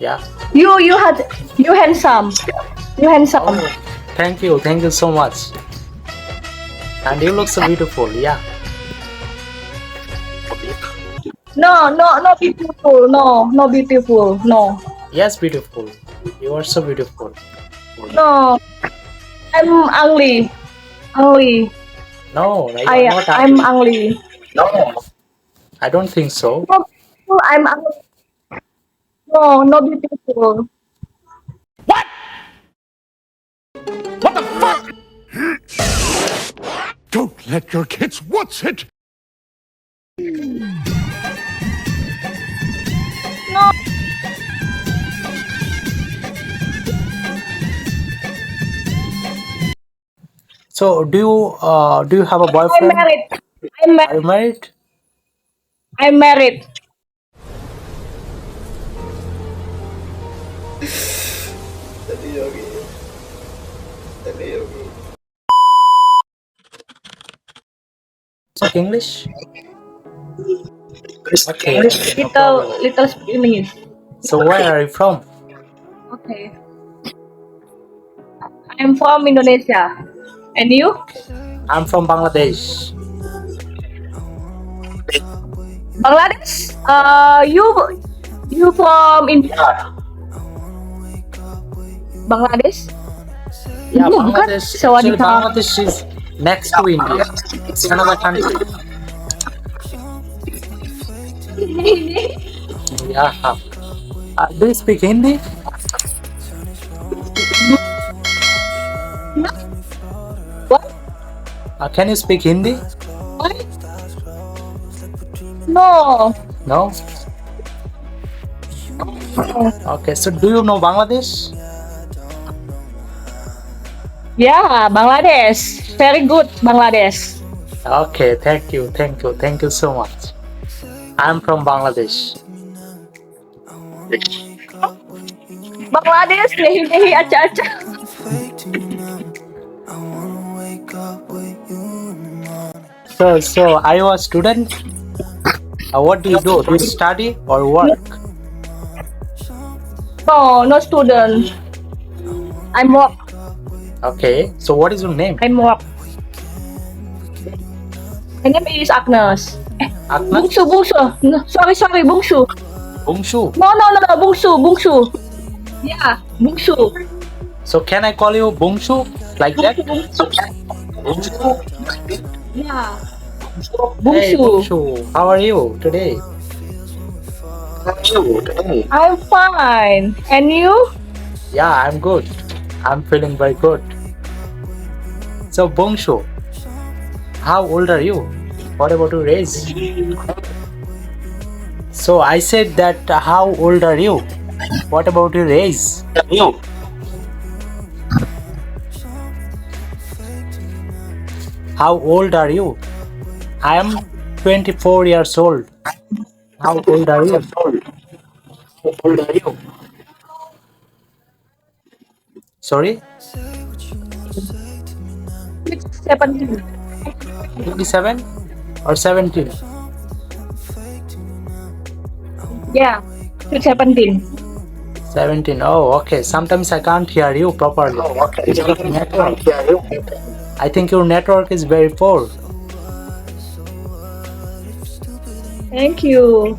Yeah. You had you handsome. You handsome. Oh, thank you so much. And you look so beautiful. Yeah. No beautiful. No beautiful. No. Yes, beautiful. You are so beautiful. No. I'm ugly. Ugly. No, no, you are not I'm ugly. ugly. I don't think so. No, beautiful, I'm ugly. No beautiful. Don't let your kids watch it! No, So, do you have a I'm boyfriend? married. I'm Are you married. married? I'm married. Speak English? Okay, no Little problem. little speak English. So, where are you from? Okay. I'm from Indonesia. And you? Okay, I'm from Bangladesh. Bangladesh? You from India? Bangladesh? Yeah, Bukan? Bangladesh. Actually, Sawadika. Bangladesh is next to India. It's another country. Yeah. Do you speak Hindi? What? Can you speak Hindi? What? No. No. Okay. So, do you know Bangladesh? Yeah, Bangladesh. Very good, Bangladesh. Okay. Thank you so much. I'm from Bangladesh. Bangladesh, nehi acha-acha. So, are you a student? What do you do? Do you study or work? No student. I'm work. Okay. So, what is your name? I'm work. My name is Agnes. Agnes? Bungsu. No, sorry, Bungsu. Bungshu. No, Bungsu. Yeah, Bungsu. So, can I call you Bungshu? Like that? Yeah, Hey, Bungsu. Bungshu. How are you today? I'm fine. And you? Yeah, I'm good. I'm feeling very good. So, Bungshu, how old are you? What about your age? So, I said that how old are you? What about your age? How old are you? I am 24 years old. How old are you? Sorry? 17. 27 or 17? Yeah, 17. 17. Oh, okay. Sometimes I can't hear you properly. Because of network. I think your network is very poor. Thank you.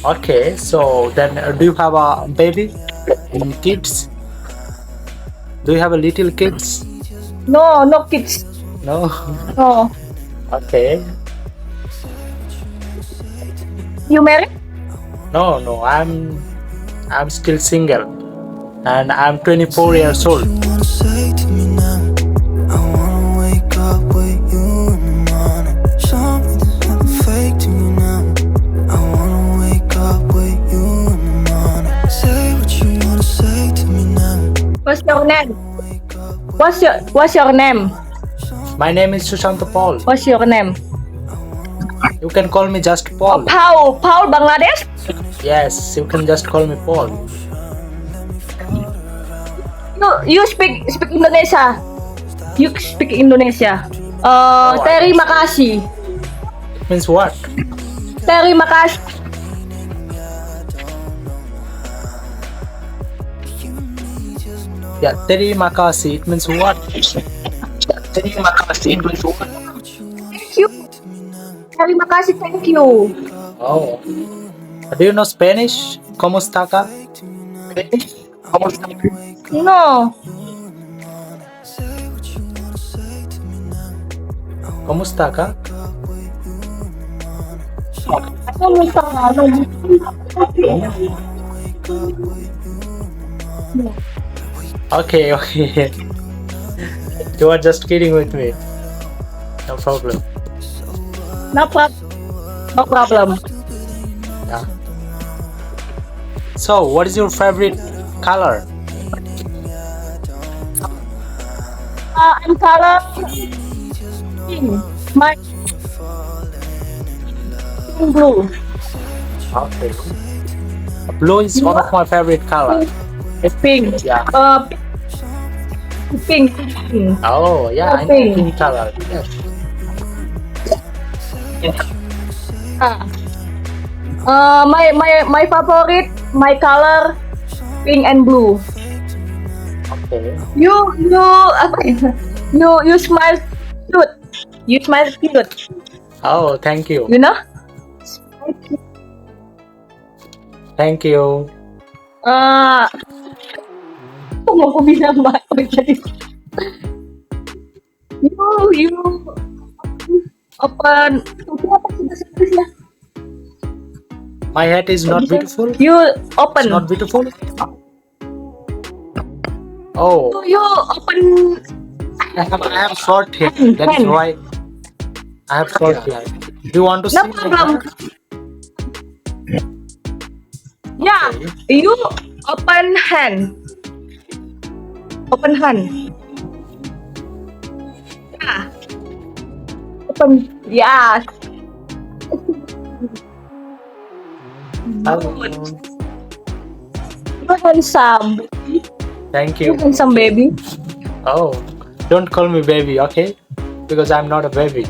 Okay, so then do you have a baby and kids? Do you have a little kids? No kids. No. No. Okay. You married? No. I'm still single, and I'm 24 years old. What's your name? What's your name? My name is Sushant Paul. What's your name? You can call me just Paul. Paul Bangladesh? Yes, you can just call me Paul. You speak Indonesia. You speak Indonesia. I Terima kasih. It means what? Terima kasih. Yeah, terima kasih. It means what? Terima kasih. It means what? Thank you. Terima kasih, thank you. Oh. Do you know Spanish? ¿Cómo está acá? ¿Cómo está? No. ¿Cómo está acá? ¿Cómo está? No. Okay, okay. You are just kidding with me. No problem. No problem. No problem. Yeah. So, what is your favorite color? I'm color pink. My pink blue. Okay. Blue is one of my favorite color. Pink. Yeah. Pink. Pink. Oh, yeah, I know Pink. pink color. Yes. My favorite, my color pink and blue. Okay. You apa ya? You smile cute. You smile cute. Oh, thank you. You know? Thank you. Kok mau aku bilang mbak jadi you open apa sih bahasa Inggrisnya? My hat is not beautiful. You It's open. not beautiful. Oh, You open. I have short hair. That is Hand. why I have short hair. Do you want to see No my problem. hair? Yeah, you open hand. Open hand. Yeah. Open. Yeah. Hello. You handsome. Thank You you. handsome baby. Oh, don't call me baby, okay? Because I'm not a baby.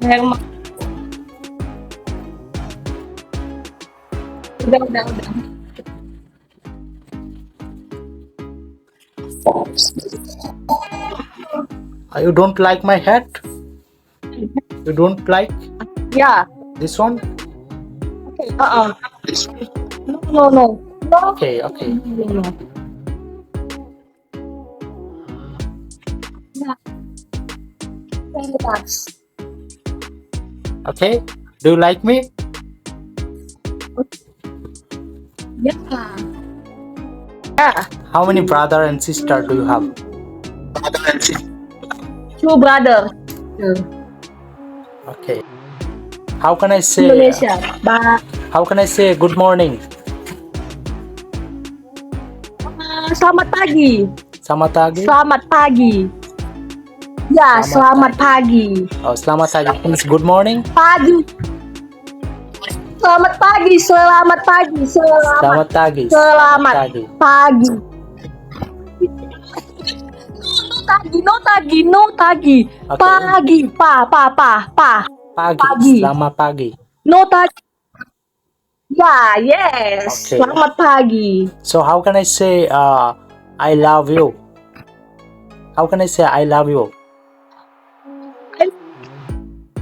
Herma. Udah. You don't like my hat? You don't like Yeah. this one? Okay. No. Okay. No. Yeah. Relax. Okay. Do you like me? Yeah. Yeah. How many brother and sister do you have? Two brother. Okay. How can I say? Indonesia. How can I say good morning? Selamat pagi. Selamat pagi. Selamat pagi. Ya, selamat pagi. Oh, selamat pagi means good morning. Pagi. Selamat pagi. Selamat pagi. Selamat pagi. Selamat pagi. pagi. No tagi. Okay. Pagi. Pa. Pagi. Pagi. Selamat pagi. No tagi. Ya, yes. Okay. Selamat pagi. So how can I say I love you? How can I say I love you?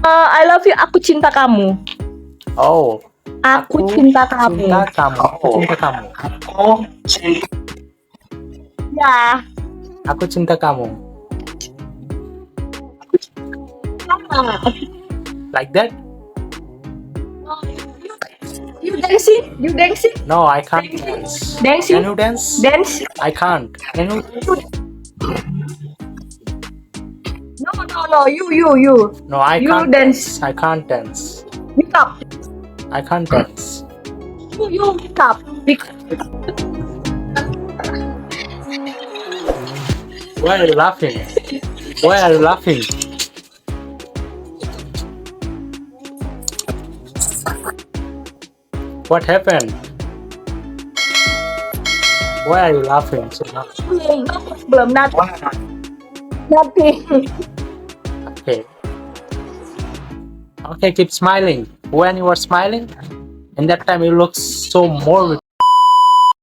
I love you. Aku cinta kamu. Oh. Aku cinta kamu. Cinta kamu. Aku cinta kamu. Ya. Aku cinta kamu. Like that? You dancing? You dancing? No, I can't dance. Dancing? Can you dance? Dance? I can't. Can you? No. You. No, I You can't dance. I can't dance. Wake up. I can't dance. You wake up. Why are you laughing? Why are you laughing? What happened? Why are you laughing so much? Belum nothing. Okay. Okay, keep smiling. When you are smiling, in that time you look so more